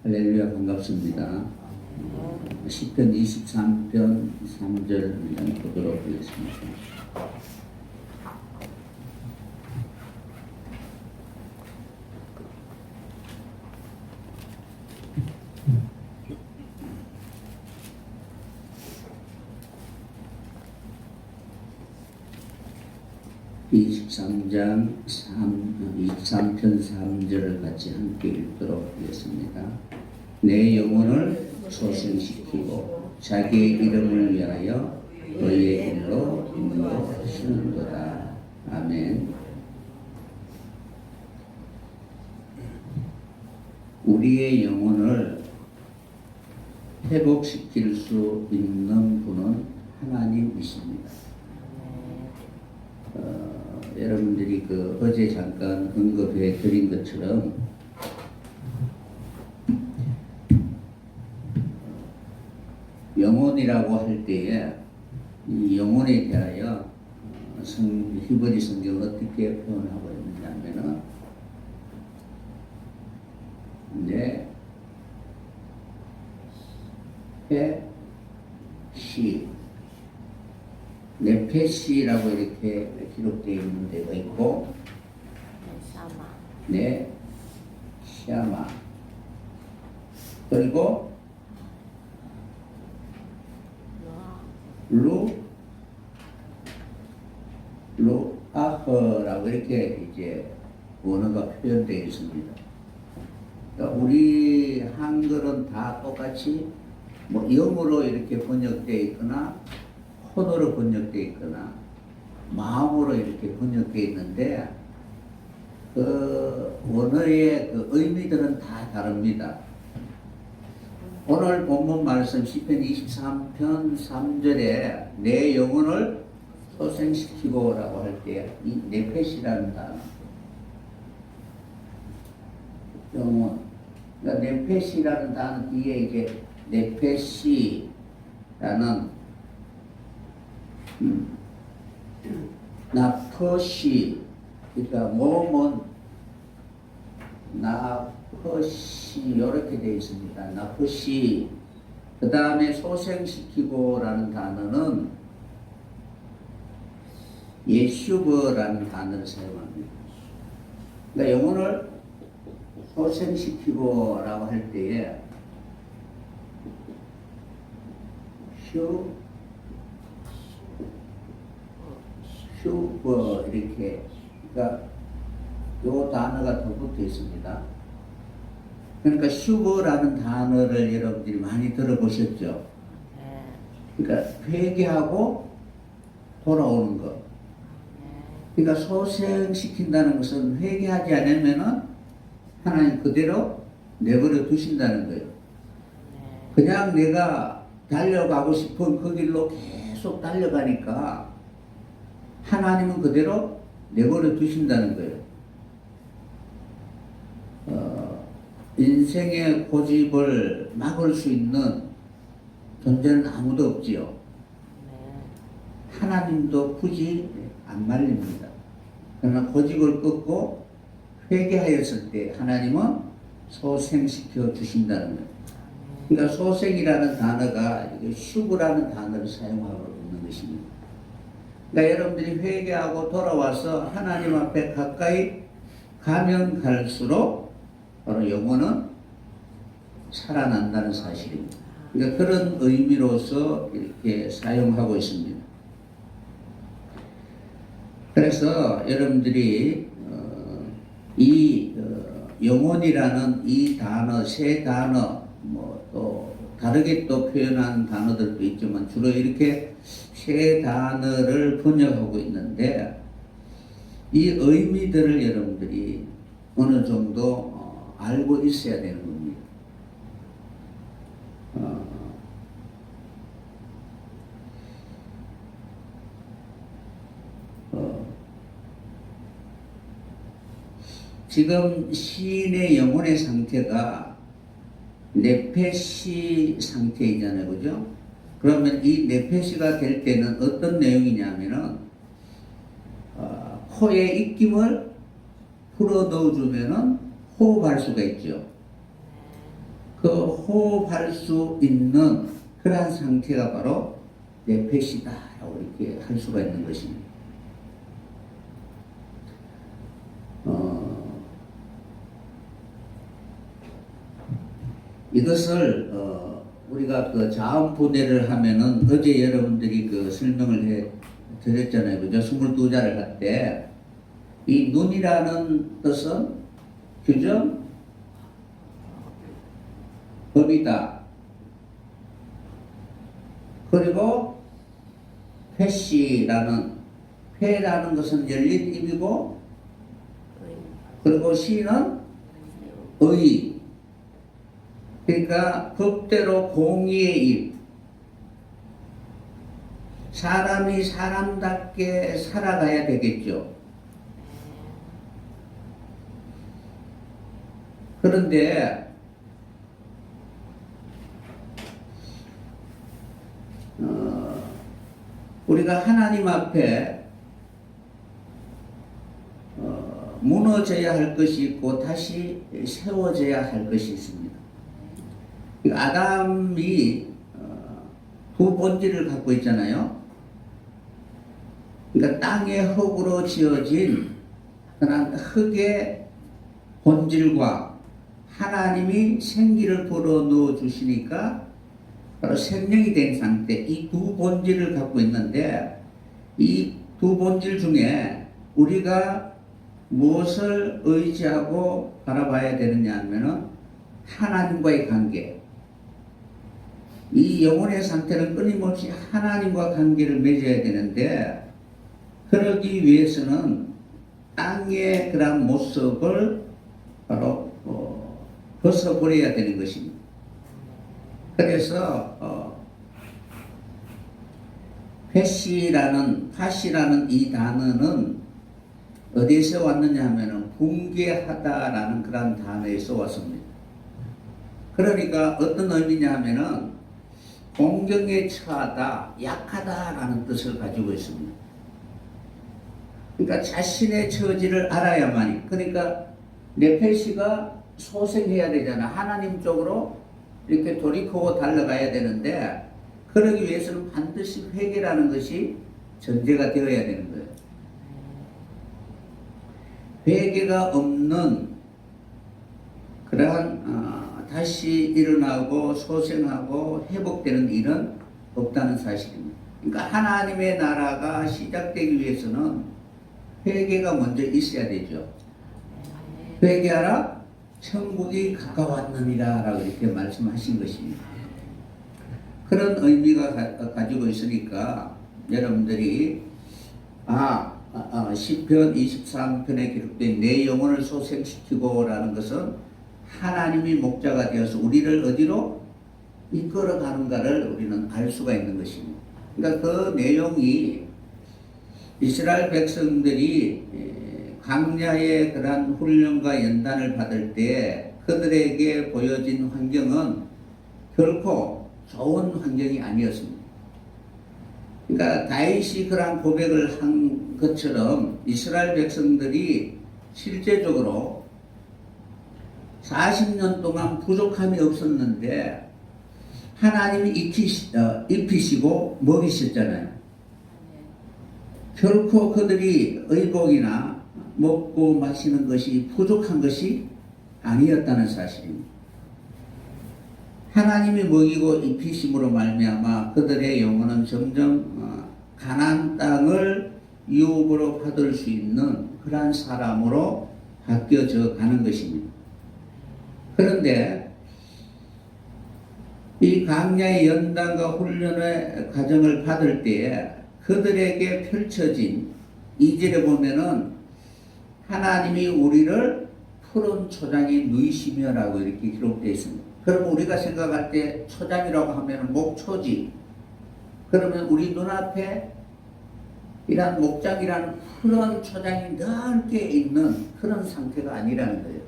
할렐루야 반갑습니다. 시편 23편 3절 문장 보도록 하겠습니다. (23편 3절을 같이 함께 읽도록 하겠습니다. 내 영혼을 소생시키고 자기의 이름을 위하여 너희의 일로 인도하시는도다. 아멘. 우리의 영혼을 회복시킬 수 있는 분은 하나님이십니다. 여러분들이 어제 잠깐 언급해 드린 것처럼 영혼이라고 할 때에 이 영혼에 대하여 히브리 성경은 어떻게 표현하고 있느냐면은 이제 네페시라고 이렇게 기록되어 있는 데가 있고 샤마 그리고 루아흐라고 이렇게 이제 원어가 표현되어 있습니다. 그러니까 우리 한글은 다 똑같이 뭐 영어로 이렇게 번역되어 있거나 혼으로 번역되어 있거나 마음으로 이렇게 번역되어 있는데 원어의 의미들은 다 다릅니다. 오늘 본문 말씀 시편 23편 3절에 내 영혼을 소생시키고 라고 할 때 이 네페시라는 단어 영혼 그러니까 네페시라는 단어 뒤에 이제 네페시라는 나퍼시 그러니까 몸은 나퍼시 이렇게 되어 있습니다. 나퍼시 그 다음에 소생시키고 라는 단어는 예슈버라는 단어를 사용합니다. 그러니까 영혼을 소생시키고 라고 할 때에 슈버 이렇게 그러니까 요 단어가 더 붙어 있습니다. 그러니까 슈버라는 단어를 여러분들이 많이 들어보셨죠? 그러니까 회개하고 돌아오는 것. 그러니까 소생시킨다는 것은 회개하지 않으면은 하나님 그대로 내버려 두신다는 거예요. 그냥 내가 달려가고 싶은 그 길로 계속 달려가니까 하나님은 그대로 내버려 두신다는 거예요. 인생의 고집을 막을 수 있는 존재는 아무도 없지요. 하나님도 굳이 안 말립니다. 그러나 고집을 끊고 회개하였을 때 하나님은 소생시켜 주신다는 거예요. 그러니까 소생이라는 단어가 슈브라는 단어를 사용하고 있는 것입니다. 그러니까 여러분들이 회개하고 돌아와서 하나님 앞에 가까이 가면 갈수록 바로 영혼은 살아난다는 사실입니다. 그러니까 그런 의미로서 이렇게 사용하고 있습니다. 그래서 여러분들이 이 영혼이라는 이 단어, 세 단어, 뭐 또 다르게 또 표현한 단어들도 있지만 주로 이렇게 세 단어를 번역하고 있는데 이 의미들을 여러분들이 어느 정도 알고 있어야 되는 겁니다. 지금 시인의 영혼의 상태가 네페시 상태이잖아요. 그죠? 그러면 이 네페시가 될 때는 어떤 내용이냐면은 코에 입김을 풀어 넣어주면은 호흡할 수가 있죠. 그 호흡할 수 있는 그러한 상태가 바로 네페시다라고 이렇게 할 수가 있는 것입니다. 이것을 우리가 그 자음 분해를 하면은 어제 여러분들이 그 설명을 해 드렸잖아요. 그죠? 22자를 할 때 이 눈이라는 뜻은 규정 법이다. 그리고 패시라는 패라는 것은 열린 입이고 그리고 시는 의. 그러니까 법대로 공의의 입. 사람이 사람답게 살아가야 되겠죠. 그런데 우리가 하나님 앞에 무너져야 할 것이 있고 다시 세워져야 할 것이 있습니다. 아담이 두 본질을 갖고 있잖아요. 그러니까 땅의 흙으로 지어진 그런 흙의 본질과 하나님이 생기를 불어 넣어 주시니까 바로 생명이 된 상태, 이 두 본질을 갖고 있는데 이 두 본질 중에 우리가 무엇을 의지하고 바라봐야 되느냐 하면은 하나님과의 관계. 이 영혼의 상태는 끊임없이 하나님과 관계를 맺어야 되는데 그러기 위해서는 땅의 그런 모습을 바로 벗어버려야 되는 것입니다. 그래서 파시라는 이 단어는 어디에서 왔느냐 하면은 붕괴하다라는 그런 단어에서 왔습니다. 그러니까 어떤 의미냐 하면은 공경에 처하다, 약하다라는 뜻을 가지고 있습니다. 그러니까 자신의 처지를 알아야만이. 그러니까 네페시가 소생해야 되잖아. 하나님 쪽으로 이렇게 돌이키고 달려가야 되는데 그러기 위해서는 반드시 회개라는 것이 전제가 되어야 되는 거예요. 회개가 없는 그러한 다시 일어나고 소생하고 회복되는 일은 없다는 사실입니다. 그러니까 하나님의 나라가 시작되기 위해서는 회개가 먼저 있어야 되죠. 회개하라 천국이 가까웠느니라 라고 이렇게 말씀하신 것입니다. 그런 의미가 가지고 있으니까 여러분들이 시편 23편에 기록된 내 영혼을 소생시키고 라는 것은 하나님이 목자가 되어서 우리를 어디로 이끌어 가는가를 우리는 알 수가 있는 것입니다. 그러니까 그 내용이 이스라엘 백성들이 광야의 그러한 훈련과 연단을 받을 때 그들에게 보여진 환경은 결코 좋은 환경이 아니었습니다. 그러니까 다윗이 그러한 고백을 한 것처럼 이스라엘 백성들이 실제적으로 40년 동안 부족함이 없었는데 하나님이 입히시고 먹이셨잖아요. 결코 그들이 의복이나 먹고 마시는 것이 부족한 것이 아니었다는 사실입니다. 하나님이 먹이고 입히심으로 말미암아 그들의 영혼은 점점 가나안 땅을 유업으로 받을 수 있는 그러한 사람으로 바뀌어져 가는 것입니다. 그런데 이 광야의 연단과 훈련의 과정을 받을 때에 그들에게 펼쳐진 2절에 보면은 하나님이 우리를 푸른 초장에 누이시며라고 이렇게 기록되어 있습니다. 그럼 우리가 생각할 때 초장이라고 하면 목초지. 그러면 우리 눈앞에 이런 목장이라는 푸른 초장이 넓게 있는 그런 상태가 아니라는 거예요.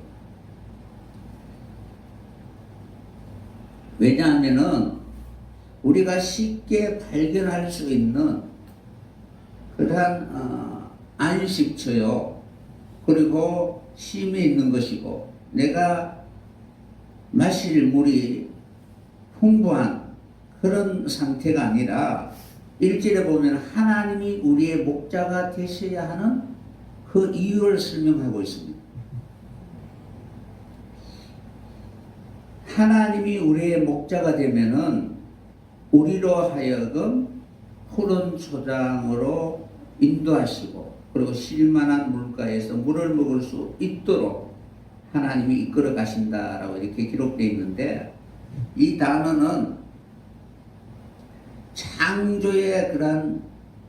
왜냐하면은 우리가 쉽게 발견할 수 있는 그러한 안식처요. 그리고 쉼이 있는 것이고 내가 마실 물이 풍부한 그런 상태가 아니라 1절에 보면 하나님이 우리의 목자가 되셔야 하는 그 이유를 설명하고 있습니다. 하나님이 우리의 목자가 되면은 우리로 하여금 푸른 초장으로 인도하시고 그리고 쉴만한 물가에서 물을 먹을 수 있도록 하나님이 이끌어 가신다라고 이렇게 기록되어 있는데, 이 단어는 창조의 그런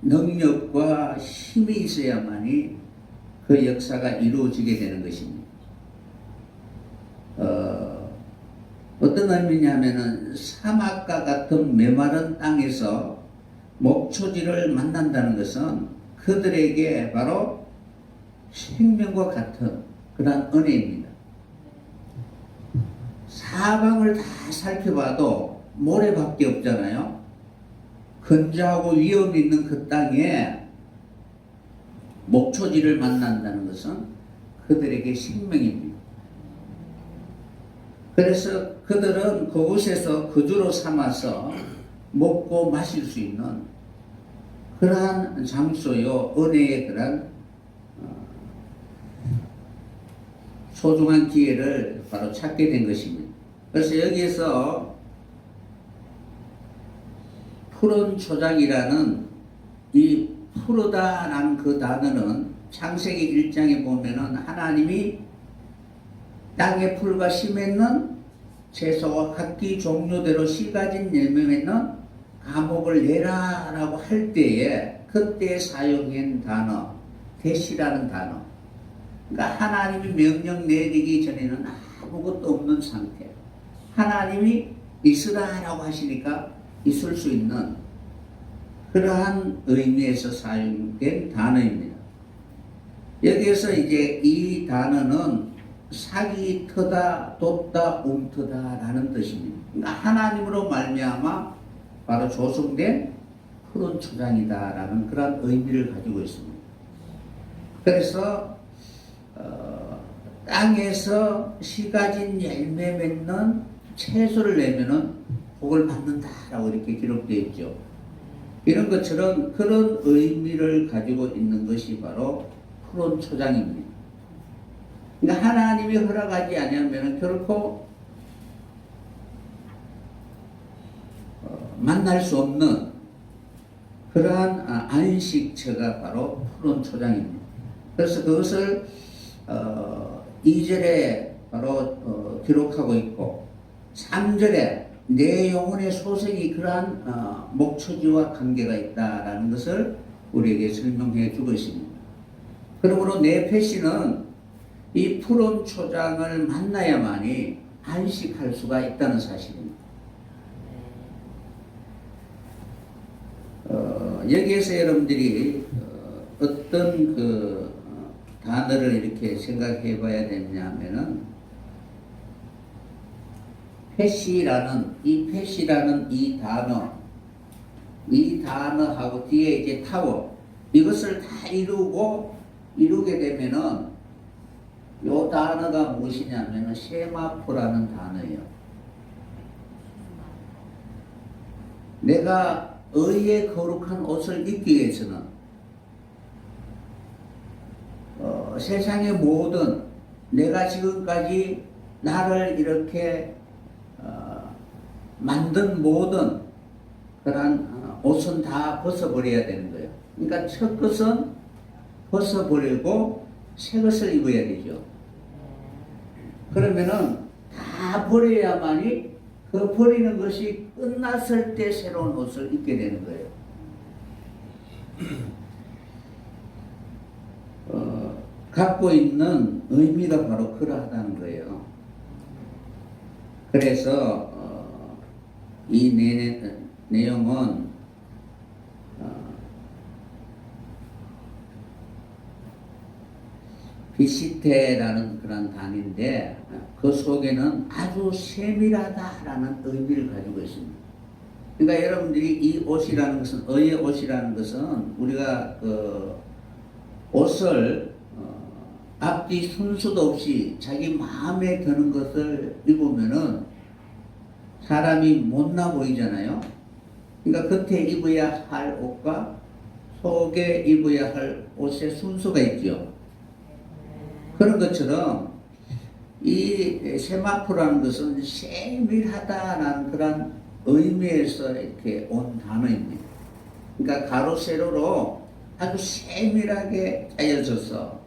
능력과 힘이 있어야만이 그 역사가 이루어지게 되는 것입니다. 어떤 의미냐면은 사막과 같은 메마른 땅에서 목초지를 만난다는 것은 그들에게 바로 생명과 같은 그런 은혜입니다. 사방을 다 살펴봐도 모래밖에 없잖아요. 건조하고 위험 있는 그 땅에 목초지를 만난다는 것은 그들에게 생명입니다. 그래서 그들은 그곳에서 거주로 삼아서 먹고 마실 수 있는 그러한 장소요, 은혜의 그런 소중한 기회를 바로 찾게 된 것입니다. 그래서 여기에서 푸른 초장이라는 이 푸르다라는 그 단어는 창세기 1장에 보면은 하나님이 땅의 풀과 심했는 채소와 각기 종류대로 씨 가진 열매맺는 감옥을 내라라고 할 때에 그때 사용한 단어 대시라는 단어, 그러니까 하나님이 명령 내리기 전에는 아무것도 없는 상태, 하나님이 있으라라고 하시니까 있을 수 있는 그러한 의미에서 사용된 단어입니다. 여기에서 이제 이 단어는 사기 터다, 돋다, 움트다라는 뜻입니다. 그러니까 하나님으로 말미암아 바로 조성된 푸른 초장이다라는 그런 의미를 가지고 있습니다. 그래서 땅에서 씨 가진 열매 맺는 채소를 내면은 복을 받는다라고 이렇게 기록되어 있죠. 이런 것처럼 그런 의미를 가지고 있는 것이 바로 푸른 초장입니다. 그러니까 하나님이 허락하지 않으면 결코 만날 수 없는 그러한 안식처가 바로 푸른 초장입니다. 그래서 그것을 2절에 바로 기록하고 있고 3절에 내 영혼의 소생이 그러한 목초지와 관계가 있다라는 것을 우리에게 설명해 주고 있습니다. 그러므로 내 패시는 이 푸른 초장을 만나야만이 안식할 수가 있다는 사실입니다. 여기에서 여러분들이 어떤 그 단어를 이렇게 생각해 봐야 되냐면은 패시라는 이 단어하고 뒤에 이제 타워, 이것을 다 이루게 되면은 요 단어가 무엇이냐면은 세마포라는 단어예요. 내가 의의 거룩한 옷을 입기 위해서는 세상의 모든 내가 지금까지 나를 이렇게 만든 모든 그런 옷은 다 벗어버려야 되는 거예요. 그러니까 첫 것은 벗어버리고 새 것을 입어야 되죠. 그러면은 다 버려야만이 그 버리는 것이 끝났을 때 새로운 옷을 입게 되는 거예요. 갖고 있는 의미가 바로 그러하다는 거예요. 그래서 이 내용은 비시테라는 그런 단인데 그 속에는 아주 세밀하다라는 의미를 가지고 있습니다. 그러니까 여러분들이 이 옷이라는 것은, 의의 옷이라는 것은 우리가 그 옷을 앞뒤 순서도 없이 자기 마음에 드는 것을 입으면은 사람이 못나 보이잖아요. 그러니까 겉에 입어야 할 옷과 속에 입어야 할 옷의 순서가 있죠. 그런 것처럼 이 세마포라는 것은 세밀하다라는 그런 의미에서 이렇게 온 단어입니다. 그러니까 가로 세로로 아주 세밀하게 짜여져서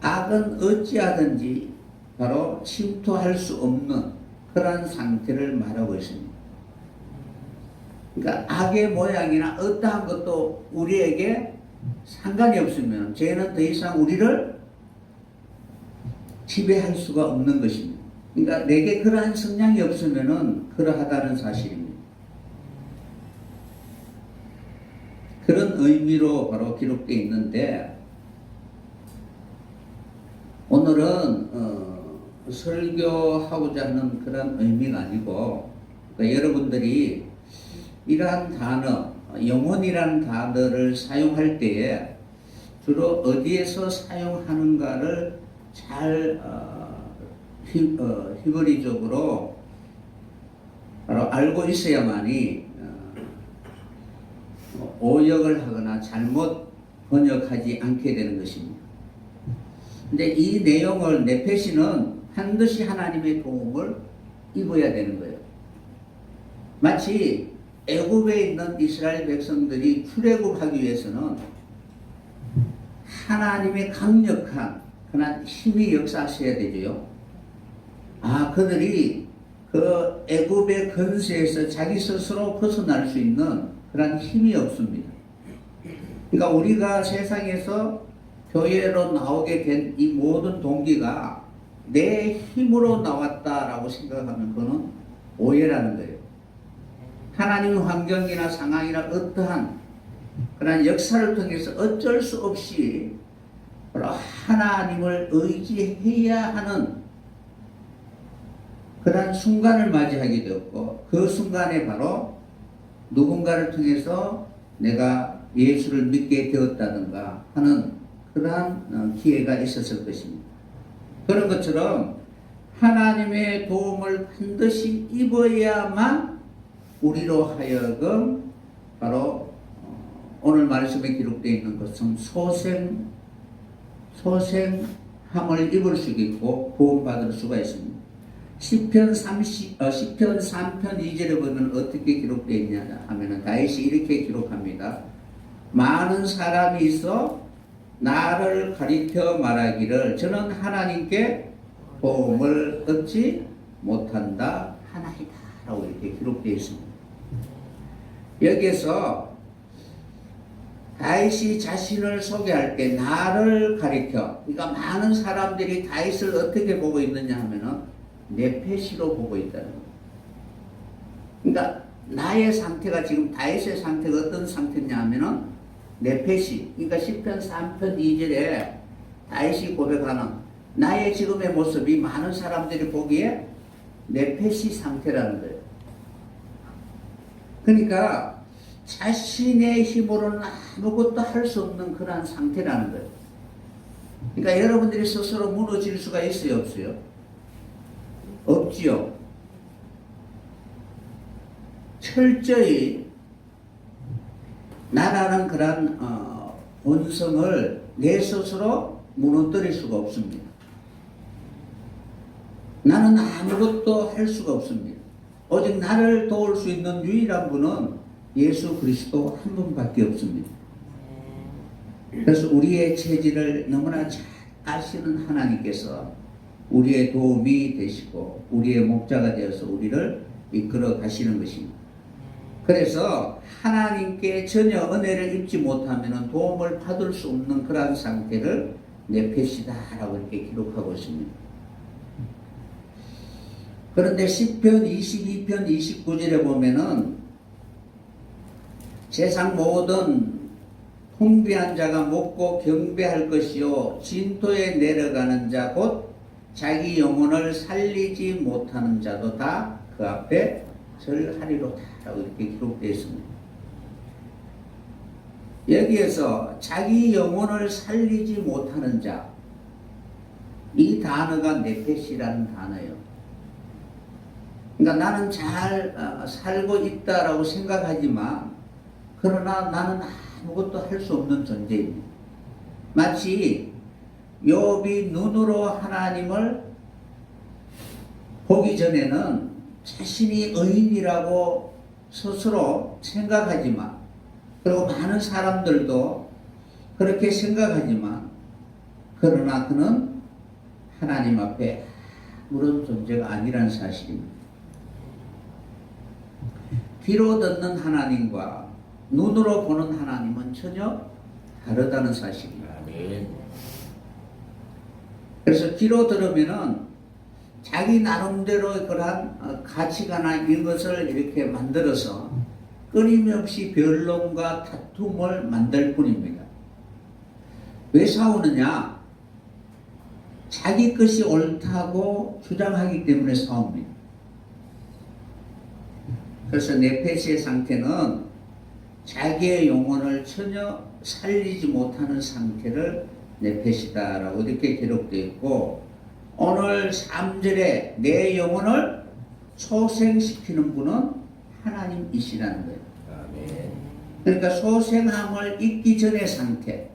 악은 어찌하든지 바로 침투할 수 없는 그런 상태를 말하고 있습니다. 그러니까 악의 모양이나 어떠한 것도 우리에게 상관이 없으면 죄는 더 이상 우리를 지배할 수가 없는 것입니다. 그러니까 내게 그러한 성향이 없으면 그러하다는 사실입니다. 그런 의미로 바로 기록되어 있는데 오늘은 설교하고자 하는 그런 의미가 아니고 그러니까 여러분들이 이러한 단어, 영혼이라는 단어를 사용할 때에 주로 어디에서 사용하는가를 잘 히브리적으로 바로 알고 있어야만이 오역을 하거나 잘못 번역하지 않게 되는 것입니다. 근데 이 내용을 네페시는 반드시 하나님의 도움을 입어야 되는 거예요. 마치 애굽에 있는 이스라엘 백성들이 출애굽하기 위해서는 하나님의 강력한 그런 힘이 역사하셔야 되죠. 그들이 그 애굽의 권세에서 자기 스스로 벗어날 수 있는 그런 힘이 없습니다. 그러니까 우리가 세상에서 교회로 나오게 된 이 모든 동기가 내 힘으로 나왔다라고 생각하면 그거는 오해라는 거예요. 하나님의 환경이나 상황이나 어떠한 그런 역사를 통해서 어쩔 수 없이 하나님을 의지해야 하는 그런 순간을 맞이하게 되었고 그 순간에 바로 누군가를 통해서 내가 예수를 믿게 되었다든가 하는 그러한 기회가 있었을 것입니다. 그런 것처럼 하나님의 도움을 반드시 입어야만 우리로 하여금 바로 오늘 말씀에 기록되어 있는 것은 소생함을 입을 수 있고 구원받을 수가 있습니다. 시편 3편 2절에 보면 어떻게 기록되어 있냐 하면은 다윗이 이렇게 기록합니다. 많은 사람이 있어 나를 가리켜 말하기를 저는 하나님께 도움을 얻지 못한다 하나이다 라고 이렇게 기록되어 있습니다. 여기에서 다윗이 자신을 소개할 때 나를 가리켜 그러니까 많은 사람들이 다윗을 어떻게 보고 있느냐 하면은 네페시로 보고 있다는 거예요. 그러니까 나의 상태가 지금 다윗의 상태가 어떤 상태냐 하면은 네페시 그러니까 시편 3편 2절에 다윗이 고백하는 나의 지금의 모습이 많은 사람들이 보기에 네페시 상태라는 거예요. 그러니까 자신의 힘으로는 아무것도 할 수 없는 그러한 상태라는 거예요. 그러니까 여러분들이 스스로 무너질 수가 있어요, 없어요? 없지요. 철저히 나라는 그런 본성을 내 스스로 무너뜨릴 수가 없습니다. 나는 아무것도 할 수가 없습니다. 오직 나를 도울 수 있는 유일한 분은 예수 그리스도 한 분밖에 없습니다. 그래서 우리의 체질을 너무나 잘 아시는 하나님께서 우리의 도움이 되시고 우리의 목자가 되어서 우리를 이끌어 가시는 것입니다. 그래서 하나님께 전혀 은혜를 입지 못하면 도움을 받을 수 없는 그러한 상태를 네페시다라고 이렇게 기록하고 있습니다. 그런데 시편 22편 29절에 보면은 세상 모든 풍비한 자가 먹고 경배할 것이요 진토에 내려가는 자 곧 자기 영혼을 살리지 못하는 자도 다 그 앞에 절하리로다 라고 이렇게 기록되어 있습니다. 여기에서 자기 영혼을 살리지 못하는 자 이 단어가 네펫이라는 단어예요. 그러니까 나는 잘 살고 있다라고 생각하지만 그러나 나는 아무것도 할 수 없는 존재입니다. 마치 욥이 눈으로 하나님을 보기 전에는 자신이 의인이라고 스스로 생각하지만, 그리고 많은 사람들도 그렇게 생각하지만, 그러나 그는 하나님 앞에 아무런 존재가 아니라는 사실입니다. 귀로 듣는 하나님과 눈으로 보는 하나님은 전혀 다르다는 사실입니다. 그래서 귀로 들으면은 자기 나름대로 그러한 가치관이나 이것을 이렇게 만들어서 끊임없이 변론과 다툼을 만들 뿐입니다. 왜 싸우느냐? 자기 것이 옳다고 주장하기 때문에 싸웁니다. 그래서 네펫의 상태는 자기의 영혼을 전혀 살리지 못하는 상태를 네펫이다라고 이렇게 기록되어 있고, 오늘 3절에 내 영혼을 소생시키는 분은 하나님이시라는 거예요. 아멘. 그러니까 소생함을 잊기 전의 상태,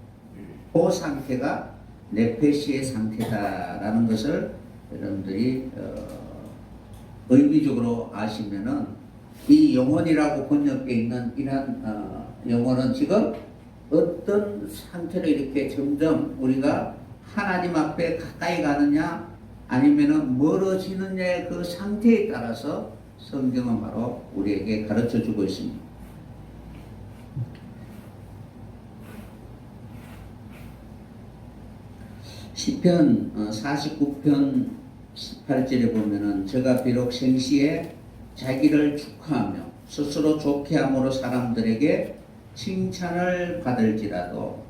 그 상태가 네펫의 상태다라는 것을 여러분들이 의미적으로 아시면은, 이 영혼이라고 번역되어 있는 이러한 영혼은 지금 어떤 상태로 이렇게 점점 우리가 하나님 앞에 가까이 가느냐 아니면은 멀어지느냐의 그 상태에 따라서 성경은 바로 우리에게 가르쳐 주고 있습니다. 시편 49편 18절에 보면은, 저가 비록 생시에 자기를 축하하며 스스로 좋게 함으로 사람들에게 칭찬을 받을지라도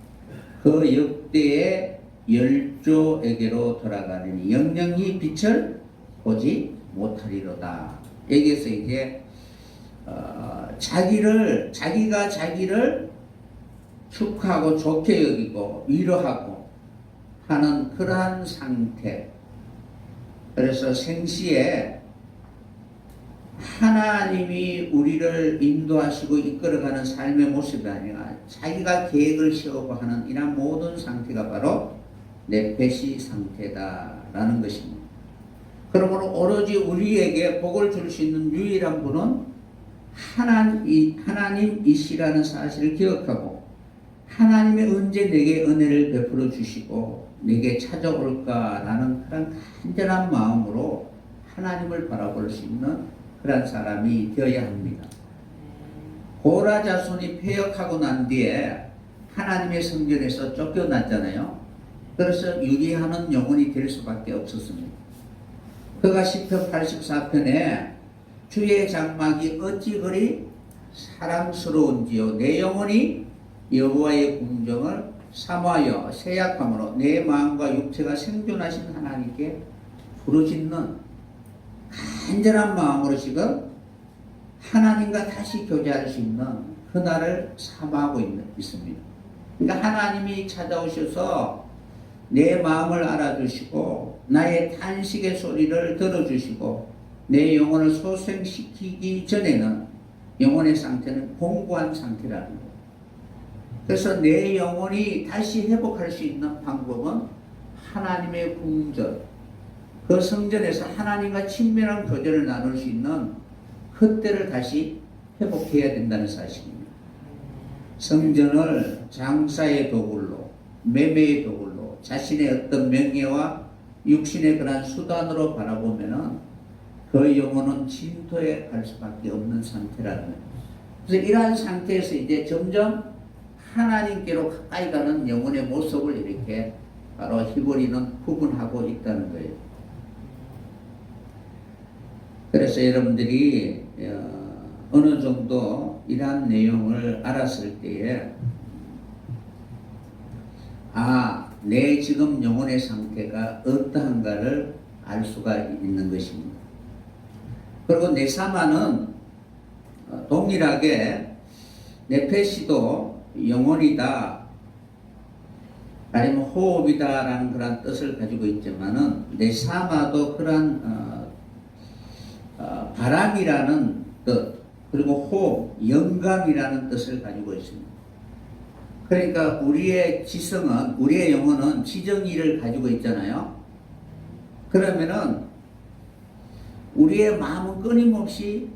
그 역대의 열조에게로 돌아가느니 영영이 빛을 보지 못하리로다. 여기에서 이제 자기가 자기를 축하하고 좋게 여기고 위로하고 하는 그러한 상태. 그래서 생시에 하나님이 우리를 인도하시고 이끌어가는 삶의 모습이 아니라 자기가 계획을 세우고 하는 이런 모든 상태가 바로 네펫이 상태다라는 것입니다. 그러므로 오로지 우리에게 복을 줄 수 있는 유일한 분은 하나님이시라는 사실을 기억하고, 하나님이 언제 내게 은혜를 베풀어 주시고 내게 찾아올까라는 그런 간절한 마음으로 하나님을 바라볼 수 있는 그런 사람이 되어야 합니다. 고라 자손이 패역하고 난 뒤에 하나님의 성전에서 쫓겨났잖아요. 그래서 유리하는 영혼이 될 수밖에 없었습니다. 그가 시편 84편에 주의 장막이 어찌 그리 사랑스러운지요, 내 영혼이 여호와의 궁정을 사모하여 세약함으로 내 마음과 육체가 생존하신 하나님께 부르짖는 간절한 마음으로 지금 하나님과 다시 교제할 수 있는 그날을 사모하고 있습니다. 그러니까 하나님이 찾아오셔서 내 마음을 알아주시고 나의 탄식의 소리를 들어주시고 내 영혼을 소생시키기 전에는 영혼의 상태는 공고한 상태라는 거예요. 그래서 내 영혼이 다시 회복할 수 있는 방법은 하나님의 궁전, 그 성전에서 하나님과 친밀한 교제를 나눌 수 있는 그때를 다시 회복해야 된다는 사실입니다. 성전을 장사의 도구로, 매매의 도구로, 자신의 어떤 명예와 육신의 그런 수단으로 바라보면은 그 영혼은 진토에 갈 수밖에 없는 상태라는 거예요. 그래서 이러한 상태에서 이제 점점 하나님께로 가까이 가는 영혼의 모습을 이렇게 바로 히브리는 구분하고 있다는 거예요. 그래서 여러분들이 어느 정도 이러한 내용을 알았을 때에 내 지금 영혼의 상태가 어떠한가를 알 수가 있는 것입니다. 그리고 네사마는 동일하게 네펫이도 영혼이다 아니면 호흡이다라는 그런 뜻을 가지고 있지만은 네샤마도 그런 바람이라는 뜻, 그리고 호흡, 영감이라는 뜻을 가지고 있습니다. 그러니까 우리의 지성은, 우리의 영혼은 지정의를 가지고 있잖아요. 그러면은 우리의 마음은 끊임없이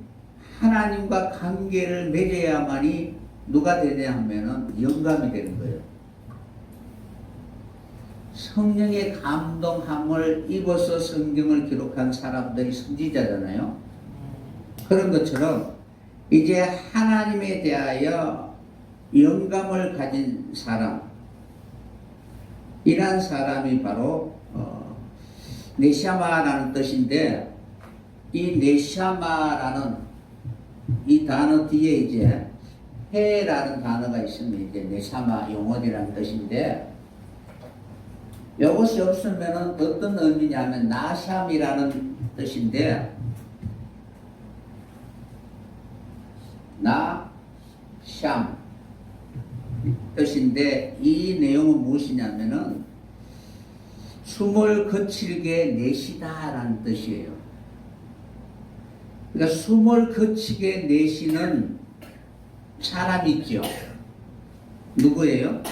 하나님과 관계를 맺어야만이 누가 되냐 하면은 영감이 되는 거예요. 성령의 감동함을 입어서 성경을 기록한 사람들이 선지자잖아요. 그런 것처럼 이제 하나님에 대하여 영감을 가진 사람, 이란 사람이 바로 네샤마라는 뜻인데, 이 네샤마라는 이 단어 뒤에 이제 해라는 단어가 있으면 이제 네샤마 영혼이라는 뜻인데, 이것이 없으면 어떤 의미냐면 나샴이라는 뜻인데, 나샴 뜻인데, 이 내용은 무엇이냐면은 숨을 거칠게 내쉬다라는 뜻이에요. 그러니까 숨을 거치게 내쉬는 사람이 있죠. 누구예요?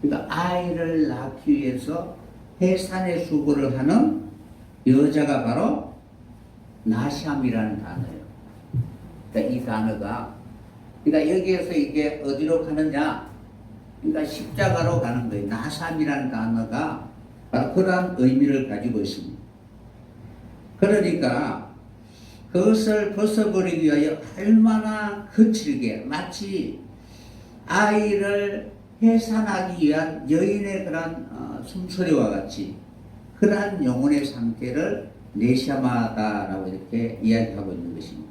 그러니까 아이를 낳기 위해서 해산의 수고를 하는 여자가 바로 나샴이라는 단어예요. 그러니까 이 단어가, 그러니까 여기에서 이게 어디로 가느냐? 그러니까 십자가로 가는 거예요. 나샴이라는 단어가 바로 그러한 의미를 가지고 있습니다. 그러니까 그것을 벗어버리기 위하여 얼마나 거칠게, 마치 아이를 해산하기 위한 여인의 그런 숨소리와 같이 그러한 영혼의 상태를 네샤마다라고 이렇게 이야기하고 있는 것입니다.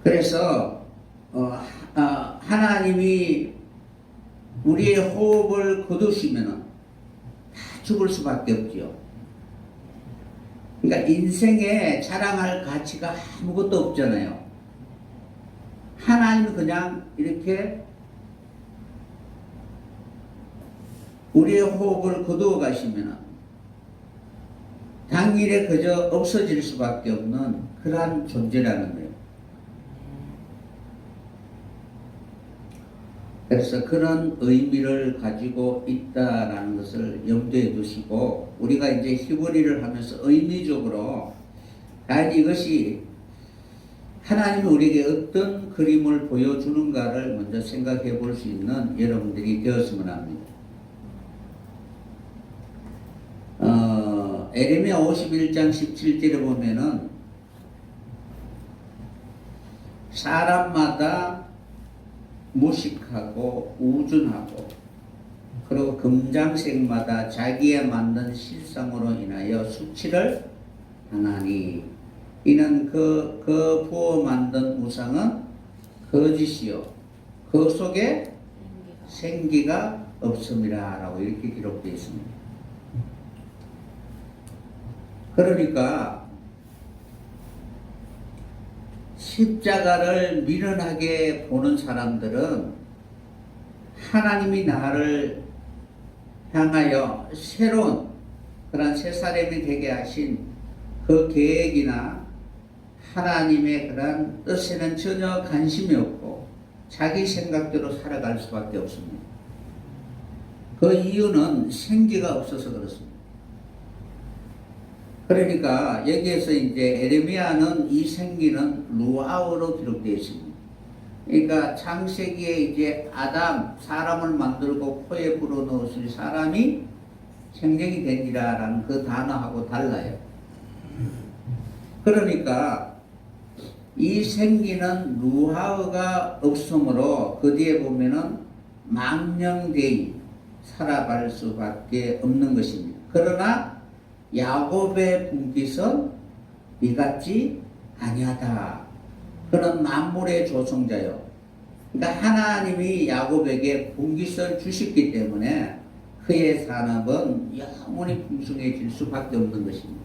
그래서 하나님이 우리의 호흡을 거두시면 다 죽을 수밖에 없죠. 그러니까 인생에 자랑할 가치가 아무것도 없잖아요. 하나님은 그냥 이렇게 우리의 호흡을 거두어 가시면 당일에 그저 없어질 수밖에 없는 그러한 존재라는 거예요. 그래서 그런 의미를 가지고 있다라는 것을 염두에 두시고, 우리가 이제 히브리를 하면서 의미적으로 과연 이것이 하나님이 우리에게 어떤 그림을 보여주는가를 먼저 생각해 볼 수 있는 여러분들이 되었으면 합니다. 에레미야 51장 17절에 보면은 사람마다 무식하고 우준하고, 그리고 금장색마다 자기의 만든 실상으로 인하여 수치를 당하니 이는 그 부어 만든 우상은 거짓이요 그 속에 생기가 없음이라 라고 이렇게 기록되어 있습니다. 그러니까 십자가를 미련하게 보는 사람들은 하나님이 나를 향하여 새로운 그런 새 사람이 되게 하신 그 계획이나 하나님의 그런 뜻에는 전혀 관심이 없고 자기 생각대로 살아갈 수밖에 없습니다. 그 이유는 생기가 없어서 그렇습니다. 그러니까 여기에서 이제 에레미야는 이 생기는 루아우로 기록되어 있습니다. 그러니까 창세기에 이제 아담, 사람을 만들고 포에 불어넣으실 사람이 생명이 되니라라는 그 단어하고 달라요. 그러니까 이 생기는 루아우가 없으므로 그 뒤에 보면은 망령되이 살아갈 수밖에 없는 것입니다. 그러나 야곱의 분깃은 이같지 아니하다. 그는 만물의 조성자요. 그러니까 하나님이 야곱에게 분깃을 주셨기 때문에 그의 산업은 영원히 풍성해질 수밖에 없는 것입니다.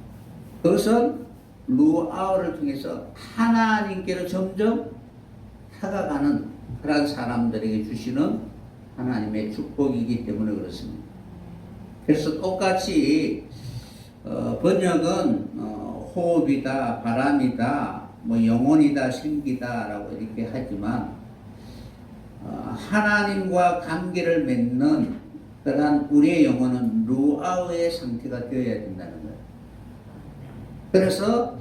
그것은 루아우를 통해서 하나님께로 점점 다가가는 그런 사람들에게 주시는 하나님의 축복이기 때문에 그렇습니다. 그래서 똑같이 번역은 호흡이다, 바람이다, 뭐 영혼이다, 생기다라고 이렇게 하지만 하나님과 관계를 맺는 그러한 우리의 영혼은 루아의 상태가 되어야 된다는 거예요. 그래서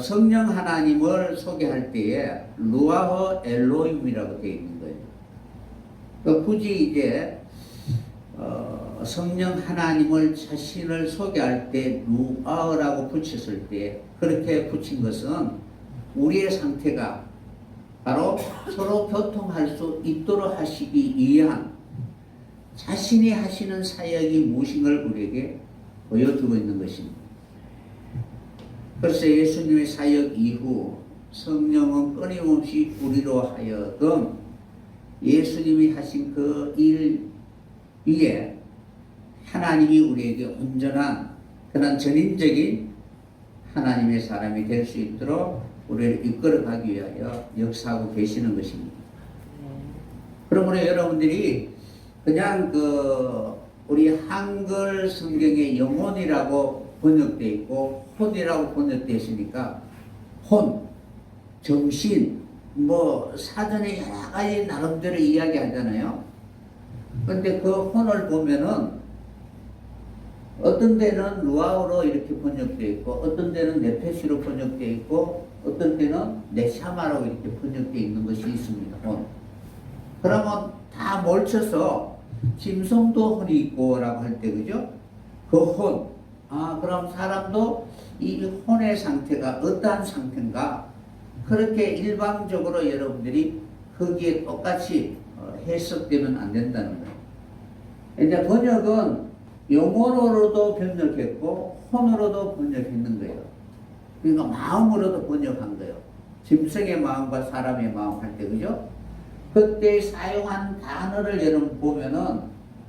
성령 하나님을 소개할 때에 루아허 엘로힘이라고 되어 있는 거예요. 굳이 이제 성령 하나님을 자신을 소개할 때 루아라고 붙였을 때 그렇게 붙인 것은 우리의 상태가 바로 서로 교통할 수 있도록 하시기 위한 자신이 하시는 사역이 무엇인 걸 우리에게 보여주고 있는 것입니다. 그래서 예수님의 사역 이후 성령은 끊임없이 우리로 하여금 예수님이 하신 그 일 위에 하나님이 우리에게 온전한 그런 전인적인 하나님의 사람이 될 수 있도록 우리를 이끌어가기 위하여 역사하고 계시는 것입니다. 그러므로 여러분들이 그냥 우리 한글 성경에 영혼이라고 번역되어 있고 혼이라고 번역되어 있으니까 혼, 정신, 뭐 사전에 여러 가지 나름대로 이야기하잖아요. 그런데 그 혼을 보면은 어떤 데는 루아우로 이렇게 번역되어 있고 어떤 데는 네페시로 번역되어 있고 어떤 때는 네샤마라고 이렇게 번역되어 있는 것이 있습니다. 혼. 그러면 다 몰쳐서 짐승도 혼이 있고 라고 할 때 그죠? 그 혼. 그럼 사람도 이 혼의 상태가 어떠한 상태인가? 그렇게 일방적으로 여러분들이 거기에 똑같이 해석되면 안 된다는 거예요. 이제 번역은 영어로도 번역했고 혼으로도 번역했는 거예요. 그러니까 마음으로도 번역한 거예요. 짐승의 마음과 사람의 마음 할 때 그죠? 그때 사용한 단어를 여러분 보면은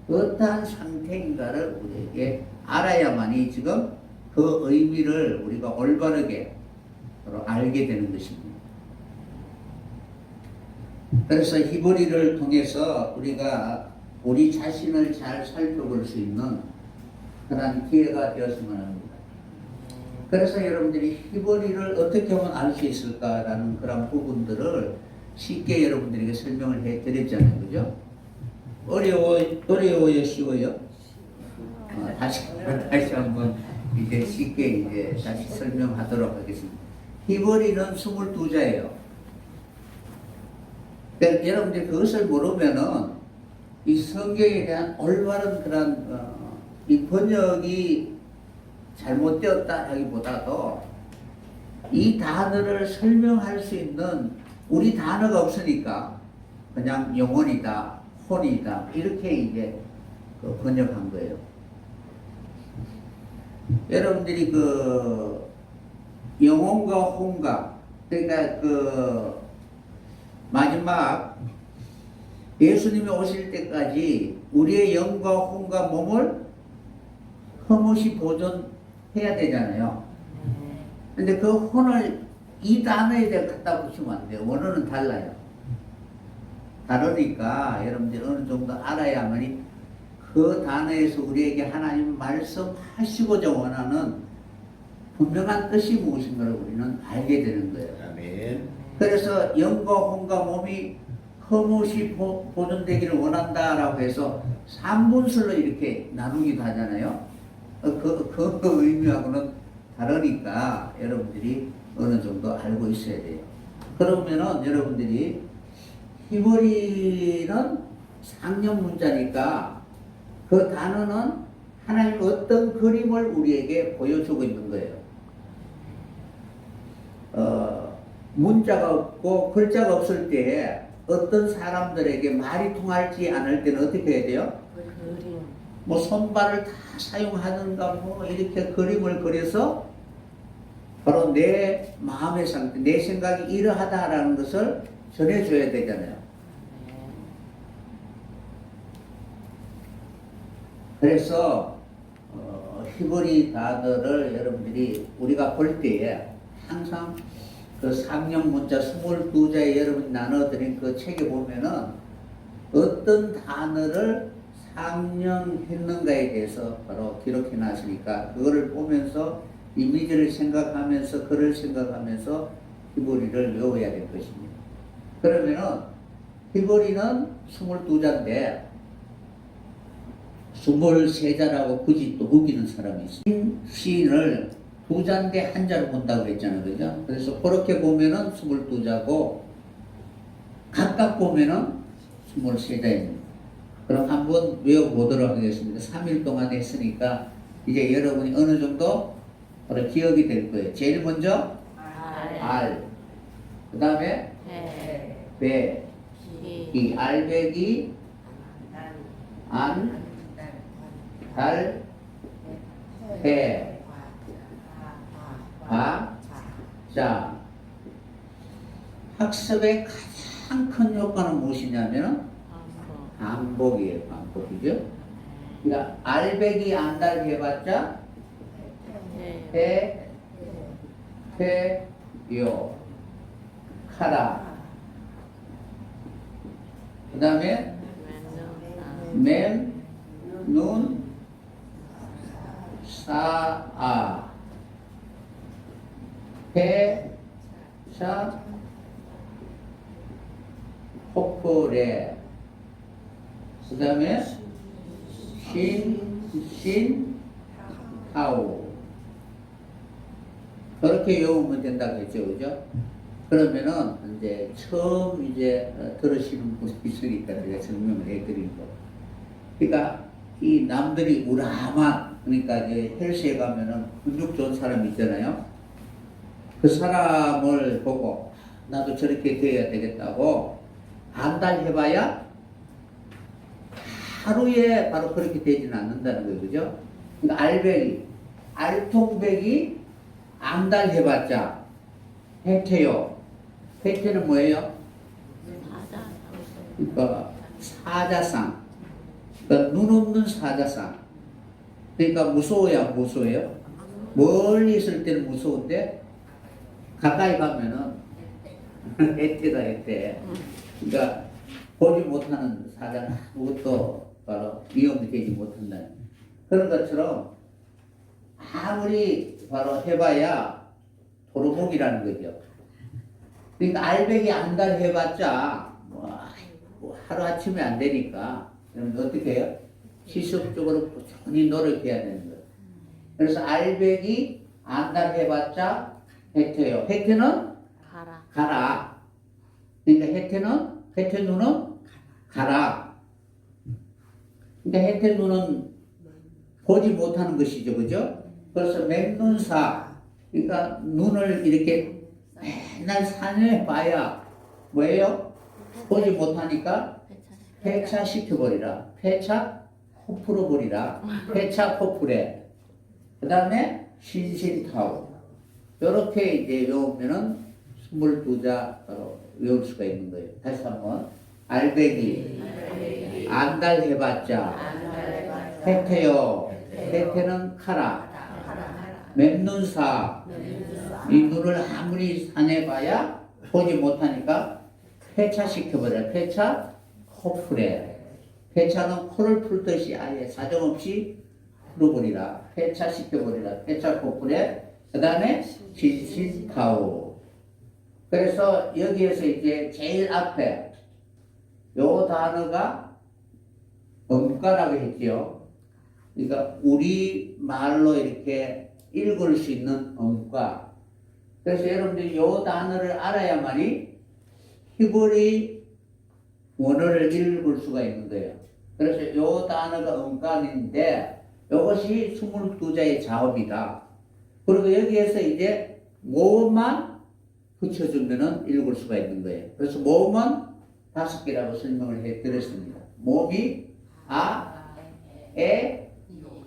어떠한 상태인가를 우리에게 알아야만이 지금 그 의미를 우리가 올바르게 알게 되는 것입니다. 그래서 히브리를 통해서 우리가 우리 자신을 잘 살펴볼 수 있는 그런 기회가 되었으면 합니다. 그래서 여러분들이 히브리를 어떻게 하면 알 수 있을까라는 그런 부분들을 쉽게 여러분들에게 설명을 해 드렸잖아요. 그죠? 어려워요? 쉬워요? 다시 한번 이제 쉽게 이제 다시 설명하도록 하겠습니다. 히브리는 22자예요. 그러니까 여러분들이 그것을 모르면은 이 성경에 대한 올바른 그런 이 번역이 잘못되었다라기보다도 이 단어를 설명할 수 있는 우리 단어가 없으니까 그냥 영혼이다, 혼이다 이렇게 이제 번역한 거예요. 여러분들이 영혼과 혼과 그러니까 마지막 예수님이 오실 때까지 우리의 영과 혼과 몸을 흠없이 보존해야 되잖아요. 근데 그 혼을 이 단어에 대해 갖다 붙이면 안 돼요. 원어는 달라요. 다르니까 여러분들이 어느 정도 알아야만이 그 단어에서 우리에게 하나님 말씀하시고자 원하는 분명한 뜻이 무엇인가를 우리는 알게 되는 거예요. 아멘. 그래서 영과 혼과 몸이 흠없이 보존되기를 원한다라고 해서 3분술로 이렇게 나누기도 하잖아요. 그 의미하고는 다르니까 여러분들이 어느 정도 알고 있어야 돼요. 그러면은 여러분들이 히브리는 상형 문자니까 그 단어는 하나님 어떤 그림을 우리에게 보여주고 있는 거예요. 문자가 없고 글자가 없을 때 어떤 사람들에게 말이 통할지 않을 때는 어떻게 해야 돼요? 뭐 손발을 다 사용하는가 뭐 이렇게 그림을 그려서 바로 내 마음의 상태, 내 생각이 이러하다라는 것을 전해줘야 되잖아요. 그래서 히브리 단어를 여러분들이 우리가 볼 때에 항상 그 상령 문자 22자에 여러분이 나눠드린 그 책에 보면은 어떤 단어를 상령했는가에 대해서 바로 기록해 놨으니까 그거를 보면서 이미지를 생각하면서 글을 생각하면서 히브리를 외워야 될 것입니다. 그러면은 히브리는 22자인데 23자라고 굳이 또 우기는 사람이 있어요. 시인을 2자인데 한자로 본다고 했잖아요. 그죠? 그래서 그렇게 보면은 22자고 각각 보면은 23자입니다. 그럼 한번 외워보도록 하겠습니다. 3일 동안 했으니까 이제 여러분이 어느 정도 바로 기억이 될 거예요. 제일 먼저 알, 그 다음에 배, 이 알배기, 안, 달, 배, 바, 자. 학습의 가장 큰 효과는 무엇이냐면 반복이에요. 반복이죠. 그러니까 알배기 안달 해봤자 해, 요, 카라. 그 다음에 맴, 눈, 사아, 해, 사, 호프레. 그 다음에 신, 타오. 그렇게 외우면 된다고 했죠, 그죠? 그러면은 이제 처음 이제 들으시는 분이 있으니까 제가 설명을 해드린 거. 그러니까 이 남들이 우라만, 그러니까 이제 헬스에 가면은 근육 좋은 사람이 있잖아요. 그 사람을 보고 나도 저렇게 돼야 되겠다고 한 달 해봐야 하루에 바로 그렇게 되지는 않는다는 거예요. 그죠? 그러니까 알배기, 알통배기 암달 해봤자 해태요. 해태는 뭐예요? 그러니까 사자상. 그러니까 눈 없는 사자상. 그러니까 무서워요, 안 무서워요? 멀리 있을 때는 무서운데 가까이 가면은 해태다, 해태. 그러니까 보지 못하는 사자는 아무것도 바로 위험이 되지 못한다. 그런 것처럼 아무리 바로 해봐야 도루묵이라는 거죠. 그러니까 알배기 안달 해봤자 뭐 하루아침에 안 되니까 그럼 어떻게 해요? 지속적으로 꾸준히 노력해야 되는 거예요. 그래서 알배기 안달 해봤자 해태요. 해태는 가라. 그러니까 해태 눈은 가라. 그러니까 해태 눈은 보지 못하는 것이죠, 그죠? 그래서 맹눈사, 그러니까 눈을 이렇게 맨날 산에 봐야 뭐예요? 보지 못하니까 폐차시켜버리라. 폐차 코 풀어버리라. 폐차 코 풀에. 그 다음에 신신타오. 이렇게 이제 외우면은 22자 바로 외울 수가 있는 거예요. 다시 한번. 알배기, 안달 해봤자, 해태요. 해태는 카라. 맹눈사. 이 눈을 아무리 산에 봐야 보지 못하니까 폐차시켜버려. 폐차 코풀에. 폐차는 코를 풀듯이 아예 사정없이 풀어버리라. 폐차시켜버리라. 폐차 코풀에. 그 다음에 신신타오. 그래서 여기에서 이제 제일 앞에 요 단어가 음가라고 했지요. 그러니까 우리 말로 이렇게 읽을 수 있는 음가. 그래서 여러분들이 요 단어를 알아야만이 히브리 원어를 읽을 수가 있는 거예요. 그래서 요 단어가 음가인데 이것이 22자의 자음이다. 그리고 여기에서 이제 모음만 붙여주면은 읽을 수가 있는 거예요. 그래서 모음은 5개라고 설명을 해드렸습니다. 모음이 아, 에,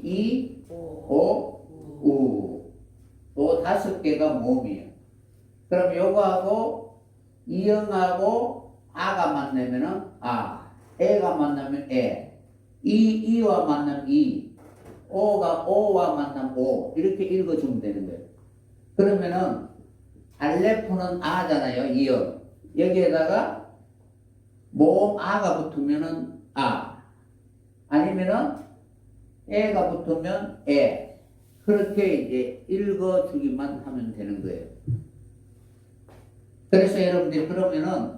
이, 오, 우. 또 5개가 모음이에요. 그럼 요거하고 이응하고 아가 만나면은 아, 에가 만나면 에, 이와 만나면 이, 오가 오와 만나면 오. 이렇게 읽어주면 되는 거예요. 그러면은 알레포는 아잖아요. 이음. 여기에다가 모음 아가 붙으면은 아. 아니면은 에가 붙으면 에. 그렇게 이제 읽어주기만 하면 되는 거예요. 그래서 여러분들이 그러면은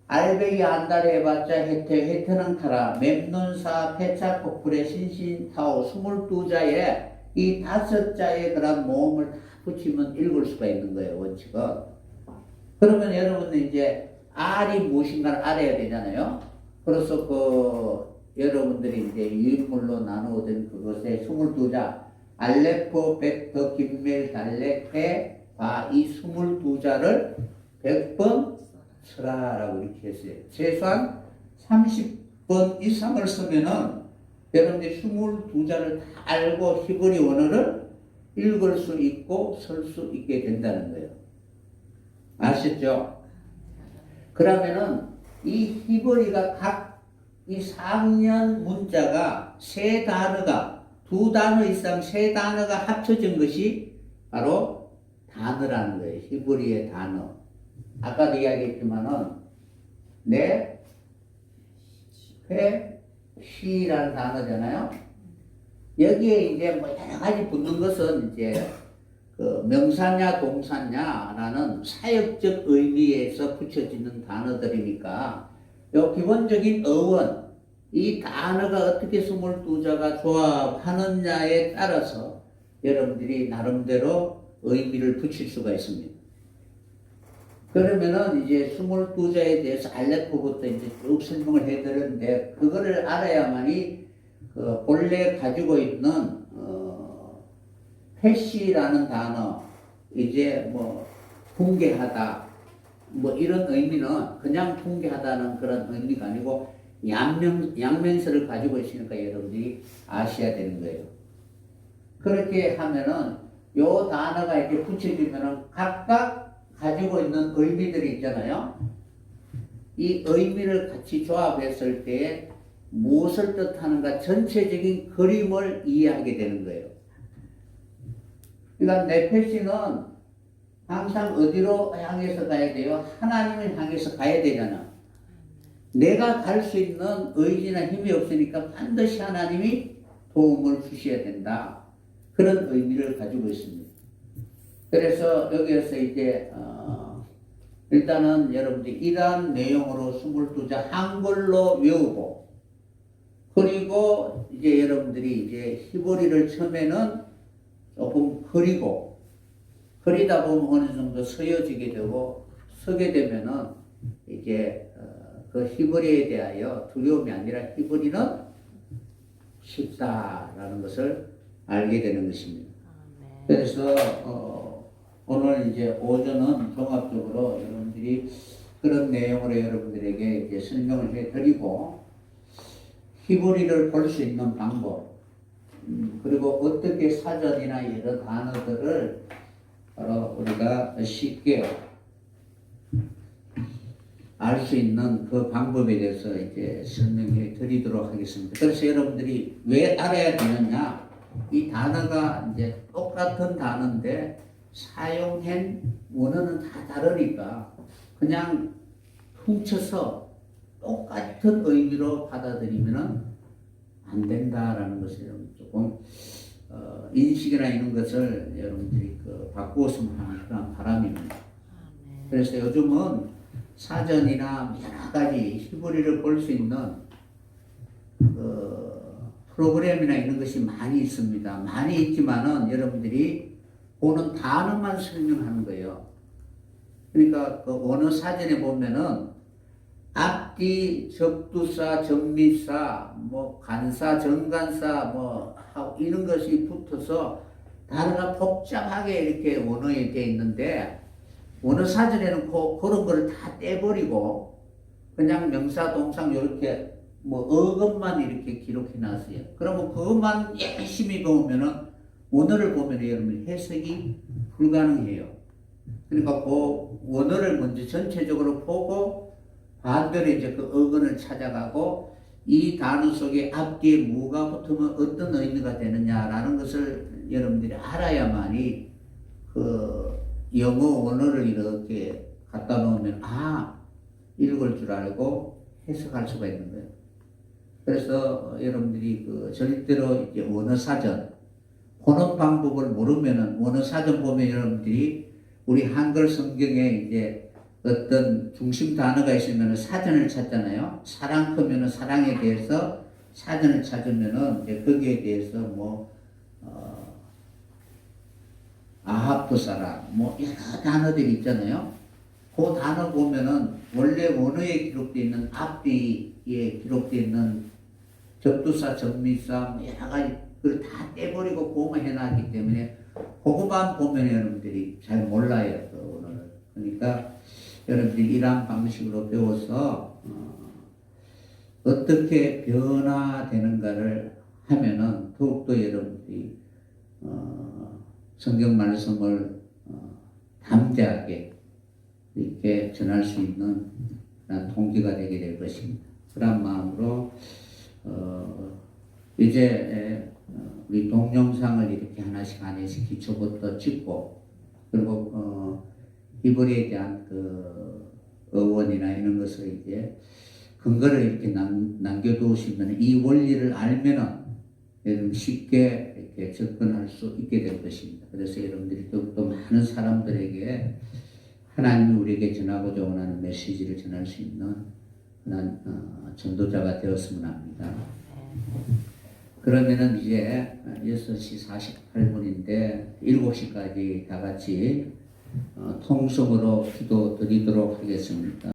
알배기 안달에 해봤자 해태는 타라 맵눈사 패차 폭불에 신신타오 22자에 이 5자의 그런 모음을 다 붙이면 읽을 수가 있는 거예요. 원칙은. 그러면 여러분은 이제 알이 무엇인가를 알아야 되잖아요. 그래서 여러분들이 이제 유인물로 나누어진 그것의 22자 알레포 벡터 김멜 달렉 해이 22자를 100번 쓰라라고 이렇게 했어요. 최소한 30번 이상을 쓰면은 여러분들이 22자를 다 알고 히브리 원어를 읽을 수 있고 쓸 수 있게 된다는 거예요. 아시죠? 그러면은 이 히브리가 각 이 3년 문자가 세 단어가 2단어 이상 세 단어가 합쳐진 것이 바로 단어라는 거예요. 히브리의 단어. 아까도 이야기했지만은 네, 회, 시라는 단어잖아요. 여기에 이제 뭐 여러 가지 붙는 것은 이제 그 명사냐 동사냐라는 사역적 의미에서 붙여지는 단어들이니까 요 기본적인 어원, 이 단어가 어떻게 22자가 조합하느냐에 따라서 여러분들이 나름대로 의미를 붙일 수가 있습니다. 그러면은 이제 22자에 대해서 알레포부터 이제 쭉 설명을 해드렸는데, 그거를 알아야만이 그 본래 가지고 있는, 패시라는 단어, 이제 뭐, 붕괴하다, 뭐 이런 의미는 그냥 붕괴하다는 그런 의미가 아니고, 양면서를 가지고 있으니까 여러분들이 아셔야 되는 거예요. 그렇게 하면은, 요 단어가 이렇게 붙여지면은 각각 가지고 있는 의미들이 있잖아요. 이 의미를 같이 조합했을 때 무엇을 뜻하는가 전체적인 그림을 이해하게 되는 거예요. 그러니까 네페시는 항상 어디로 향해서 가야 돼요? 하나님을 향해서 가야 되잖아. 내가 갈 수 있는 의지나 힘이 없으니까 반드시 하나님이 도움을 주셔야 된다. 그런 의미를 가지고 있습니다. 그래서 여기에서 이제 일단은 여러분들이 이러한 내용으로 22자 한글로 외우고, 그리고 이제 여러분들이 이제 히브리를 처음에는 조금 그리다 보면 어느 정도 서여지게 되고, 서게 되면은 이제 그 히브리에 대하여 두려움이 아니라 히브리는 쉽다라는 것을 알게 되는 것입니다. 그래서 오늘 이제 오전은 종합적으로 여러분들이 그런 내용으로 여러분들에게 이제 설명을 해드리고, 히브리를 볼 수 있는 방법, 그리고 어떻게 사전이나 여러 단어들을 바로 우리가 쉽게 알 수 있는 그 방법에 대해서 이제 설명해 드리도록 하겠습니다. 그래서 여러분들이 왜 알아야 되느냐? 이 단어가 이제 똑같은 단어인데 사용한 원어는 다 다르니까 그냥 훔쳐서 똑같은 의미로 받아들이면 안 된다라는 것을 조금 인식이나 이런 것을 여러분들이 바꾸었으면 하는 그런 바람입니다. 그래서 요즘은 사전이나 여러 가지 히브리를 볼 수 있는 프로그램이나 이런 것이 많이 있습니다. 많이 있지만은 여러분들이 보는 단어만 설명하는 거예요. 그러니까 그 언어 사전에 보면은 앞뒤, 적두사, 정미사, 뭐 간사, 정간사, 뭐 이런 것이 붙어서 단어가 복잡하게 이렇게 원어에 되어 있는데, 원어 사전에는 그런 거를 다 떼버리고 그냥 명사, 동상 이렇게 뭐 어근만 이렇게 기록해 놨어요. 그러면 그것만 열심히 보면은 원어를 보면 여러분 해석이 불가능해요. 그러니까 그 원어를 먼저 전체적으로 보고 반대로 이제 그 어근을 찾아가고 이 단어 속에 앞뒤에 뭐가 붙으면 어떤 의미가 되느냐라는 것을 여러분들이 알아야만이 영어 원어를 이렇게 갖다 놓으면 읽을 줄 알고 해석할 수가 있는 거예요. 그래서 여러분들이 절대로 이제 원어 사전 보는 방법을 모르면은 원어 사전 보면 여러분들이 우리 한글 성경에 이제 어떤 중심 단어가 있으면 사전을 찾잖아요. 사랑 크면은 사랑에 대해서 사전을 찾으면은 이제 거기에 대해서 아합도 사람 여러 단어들이 있잖아요. 그 단어 보면은 원래 원어에 기록되어 있는 앞뒤에 기록되어 있는 접두사, 접미사 여러 가지 그걸 다 떼버리고 그거만 해놨기 때문에 그거만 보면 여러분들이 잘 몰라요. 또 오늘 그러니까 여러분들이 이러한 방식으로 배워서 어떻게 변화되는가를 하면은 더욱더 여러분들이 성경 말씀을 담대하게 이렇게 전할 수 있는 그런 동기가 되게 될 것입니다. 그런 마음으로 이제 우리 동영상을 이렇게 하나씩 기초부터 찍고 그리고 히브리에 대한 어원이나 이런 것을 이제 근거를 이렇게 남겨두시면 이 원리를 알면은 여러분 쉽게 이렇게 접근할 수 있게 될 것입니다. 그래서 여러분들이 더욱더 많은 사람들에게 하나님이 우리에게 전하고자 원하는 메시지를 전할 수 있는 그런 전도자가 되었으면 합니다. 그러면은 이제 6시 48분인데 7시까지 다 같이 통성으로 기도 드리도록 하겠습니다.